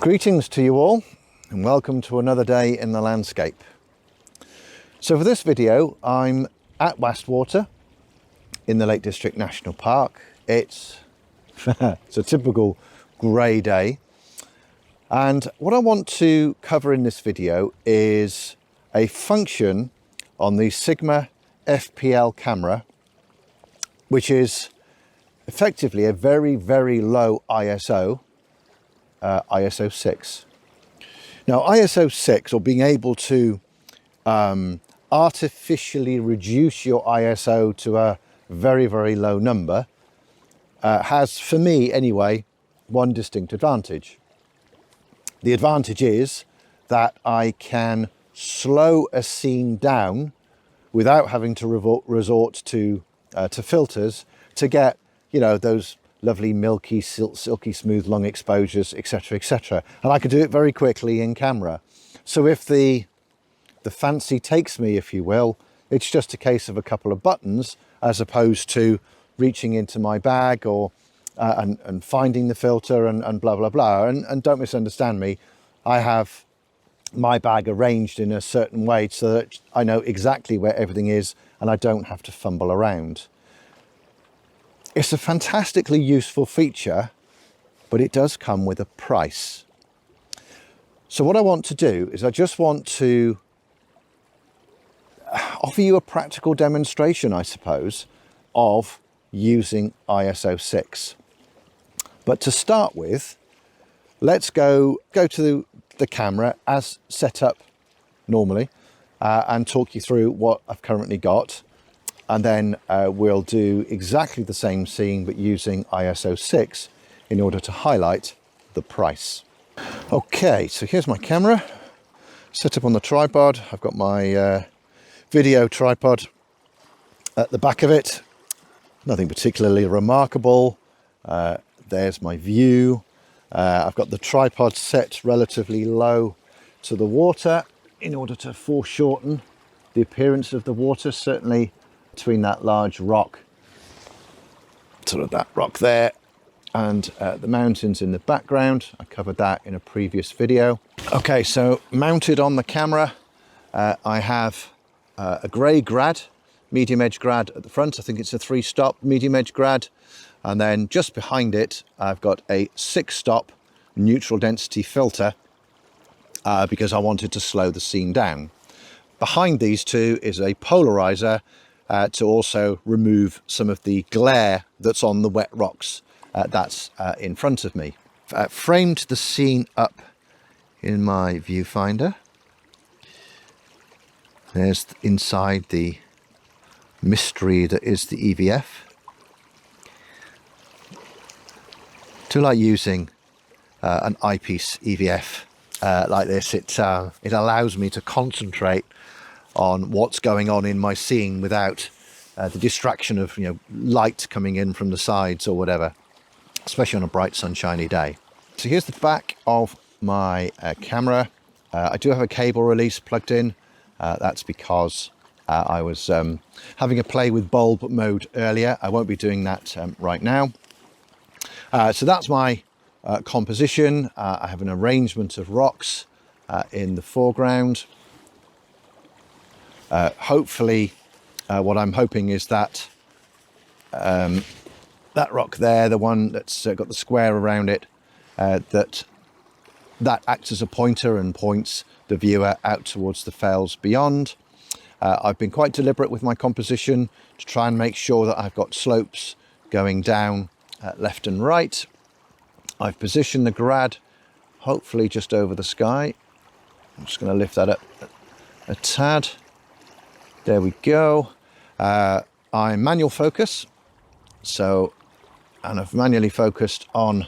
Greetings to you all and welcome to another day in the landscape. So for this video I'm at Wastwater in the Lake District National Park. It's a typical grey day, and what I want to cover in this video is a function on the Sigma fpL camera, which is effectively a very, very low ISO, ISO6. Now ISO6, or being able to artificially reduce your ISO to a very, very low number, has, for me anyway, one distinct advantage. The advantage is that I can slow a scene down without having to resort to filters to get, you know, those lovely milky, silky smooth long exposures, etc., etc. And I can do it very quickly in camera. So if the fancy takes me, if you will, it's just a case of a couple of buttons as opposed to reaching into my bag or and finding the filter and blah blah blah. And don't misunderstand me, I have my bag arranged in a certain way so that I know exactly where everything is and I don't have to fumble around. It's a fantastically useful feature, but it does come with a price. So what I want to do is I just want to offer you a practical demonstration, I suppose, of using ISO6. But to start with, let's go to the camera as set up normally and talk you through what I've currently got. And then we'll do exactly the same scene, but using ISO6 in order to highlight the price. Okay, so here's my camera set up on the tripod. I've got my video tripod at the back of it. Nothing particularly remarkable. There's my view. I've got the tripod set relatively low to the water in order to foreshorten the appearance of the water, certainly between that large rock, sort of that rock there, and the mountains in the background. I covered that in a previous video. Okay, so mounted on the camera, I have a grey grad, medium edge grad at the front. I think it's a 3-stop medium edge grad. And then just behind it, I've got a 6-stop neutral density filter because I wanted to slow the scene down. Behind these two is a polarizer to also remove some of the glare that's on the wet rocks that's in front of me. Framed the scene up in my viewfinder. There's inside the mystery that is the EVF. I do like using an eyepiece EVF like this. It allows me to concentrate on what's going on in my scene without the distraction of, you know, light coming in from the sides or whatever, especially on a bright sunshiny day. So here's the back of my camera. I do have a cable release plugged in. That's because I was having a play with bulb mode earlier. I won't be doing that right now. So that's my composition. I have an arrangement of rocks in the foreground. Hopefully, what I'm hoping is that that rock there, the one that's got the square around it, that acts as a pointer and points the viewer out towards the fells beyond. I've been quite deliberate with my composition to try and make sure that I've got slopes going down left and right. I've positioned the grad hopefully just over the sky. I'm just going to lift that up a tad. There we go. I'm manual focus, and I've manually focused on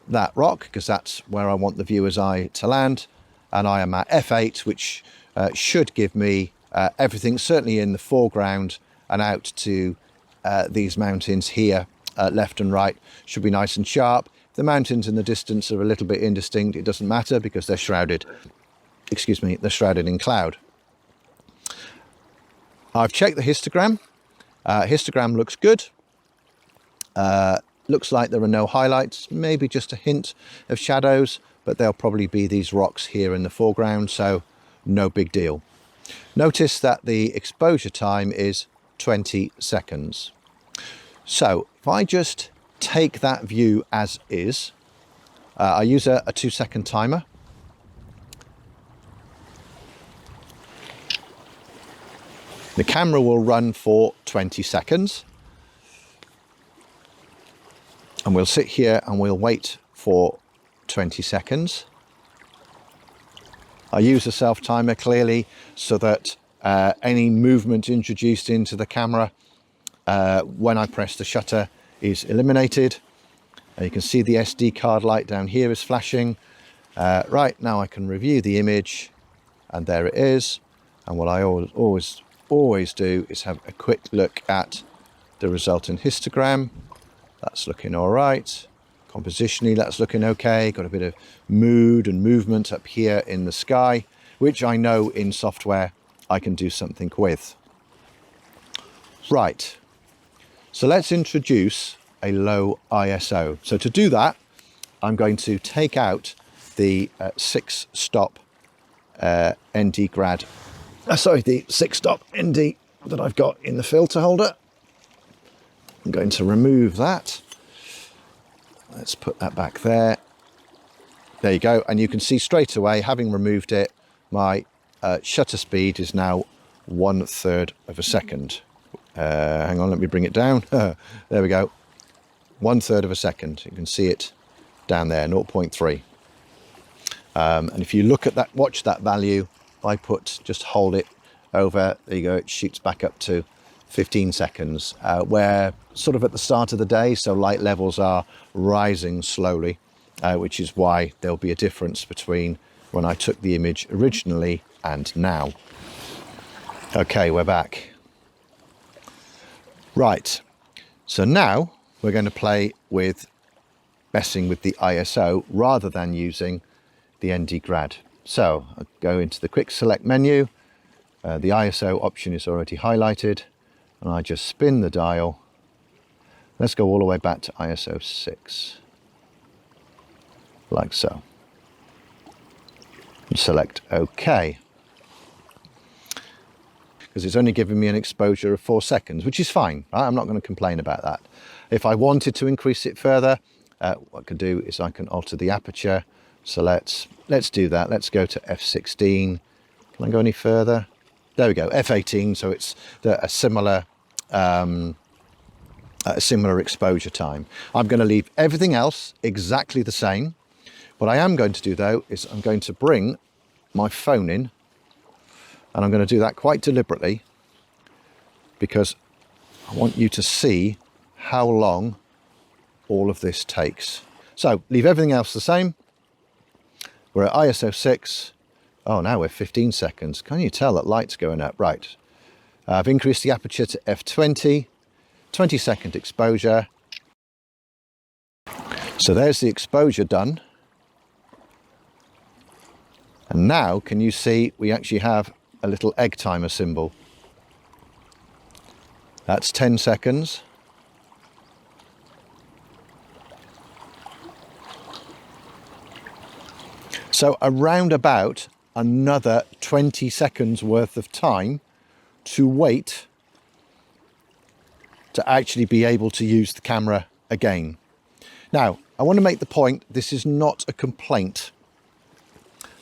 that rock because that's where I want the viewer's eye to land, and I am at f8, which should give me everything certainly in the foreground and out to these mountains here, left and right, should be nice and sharp. If the mountains in the distance are a little bit indistinct, it doesn't matter because they're shrouded, they're shrouded in cloud. I've checked the histogram. Histogram looks good. Looks like there are no highlights, maybe just a hint of shadows, but there'll probably be these rocks here in the foreground, so no big deal. Notice that the exposure time is 20 seconds. So if I just take that view as is, I use a 2-second timer. The camera will run for 20 seconds. And we'll sit here and we'll wait for 20 seconds. I use a self timer clearly so that any movement introduced into the camera when I press the shutter is eliminated. You can see the SD card light down here is flashing. Right, now I can review the image, and there it is. And what I always do is have a quick look at the resultant histogram. That's looking all right. Compositionally, that's looking okay. Got a bit of mood and movement up here in the sky, which I know in software I can do something with. Right, so let's introduce a low ISO. So to do that, I'm going to take out the 6-stop ND grad. The 6-stop ND that I've got in the filter holder. I'm going to remove that. Let's put that back there. There you go. And you can see straight away, having removed it, my shutter speed is now 1/3 of a second. Hang on, let me bring it down. There we go. 1/3 of a second. You can see it down there, 0.3. And if you look at that, watch that value, I just hold it over, there you go, it shoots back up to 15 seconds. We're sort of at the start of the day, so light levels are rising slowly, which is why there'll be a difference between when I took the image originally and now. Okay, we're back. Right, so now we're going to play with messing with the ISO rather than using the ND grad. So I'll go into the quick select menu. The ISO option is already highlighted, and I just spin the dial. Let's go all the way back to ISO6, like so. And select OK. Because it's only giving me an exposure of 4 seconds, which is fine. Right? I'm not going to complain about that. If I wanted to increase it further, what I can do is I can alter the aperture. So let's do that. Let's go to f16. Can I go any further? There we go, f18. So it's a similar exposure time. I'm going to leave everything else exactly the same. What I am going to do though is I'm going to bring my phone in, and I'm going to do that quite deliberately because I want you to see how long all of this takes. So leave everything else the same. We're at ISO 6. Oh, now we're 15 seconds. Can you tell that light's going up? Right. I've increased the aperture to f20, 20-second exposure. So there's the exposure done. And now, can you see we actually have a little egg timer symbol? That's 10 seconds. So around about another 20 seconds worth of time to wait to actually be able to use the camera again. Now, I want to make the point, this is not a complaint.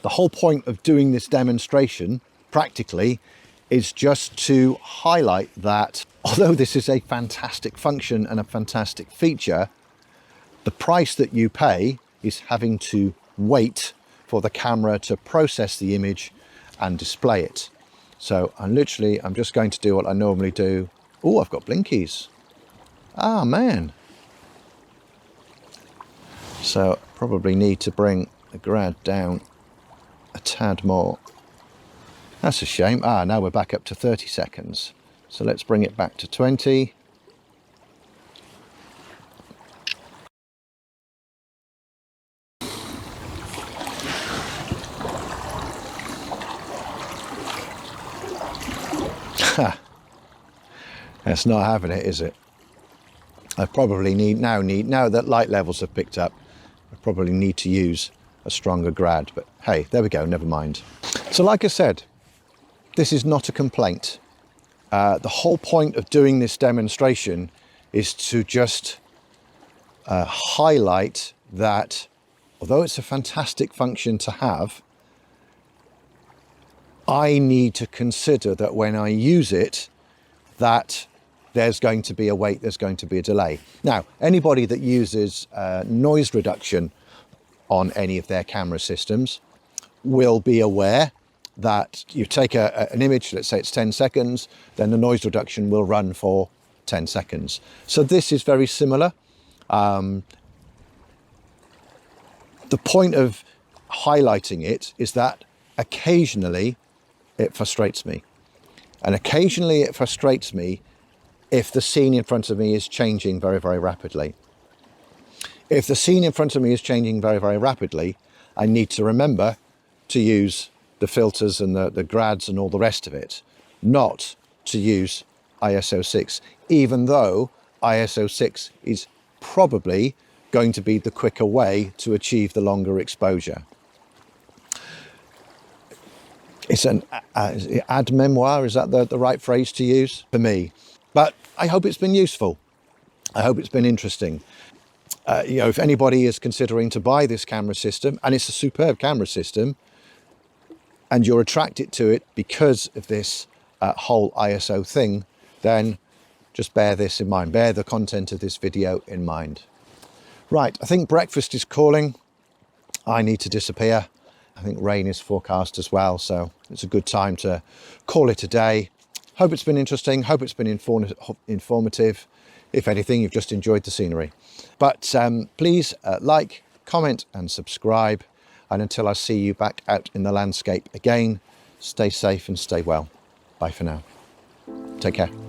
The whole point of doing this demonstration, practically, is just to highlight that although this is a fantastic function and a fantastic feature, the price that you pay is having to wait for the camera to process the image and display it. So I'm just going to do what I normally do. Oh, I've got blinkies. Ah, man. So probably need to bring the grad down a tad more. That's a shame. Ah, now we're back up to 30 seconds. So let's bring it back to 20. That's not having it, is it? I probably now that light levels have picked up, I probably need to use a stronger grad, but hey, there we go, never mind. So like I said, this is not a complaint. The whole point of doing this demonstration is to just highlight that although it's a fantastic function to have, I need to consider that when I use it, that there's going to be a wait, there's going to be a delay. Now, anybody that uses noise reduction on any of their camera systems will be aware that you take an image, let's say it's 10 seconds, then the noise reduction will run for 10 seconds. So this is very similar. The point of highlighting it is that occasionally it frustrates me. And occasionally it frustrates me if the scene in front of me is changing very, very rapidly. If the scene in front of me is changing very, very rapidly, I need to remember to use the filters and the grads and all the rest of it, not to use ISO6, even though ISO6 is probably going to be the quicker way to achieve the longer exposure. It's an ad memoir, is that the right phrase to use for me? But I hope it's been useful. I hope it's been interesting. You know, if anybody is considering to buy this camera system, and it's a superb camera system, and you're attracted to it because of this whole ISO thing, then just bear this in mind, bear the content of this video in mind. Right, I think breakfast is calling. I need to disappear. I think rain is forecast as well, so it's a good time to call it a day. Hope it's been interesting, hope it's been informative. If anything, you've just enjoyed the scenery. But please like, comment and subscribe. And until I see you back out in the landscape again, stay safe and stay well. Bye for now. Take care.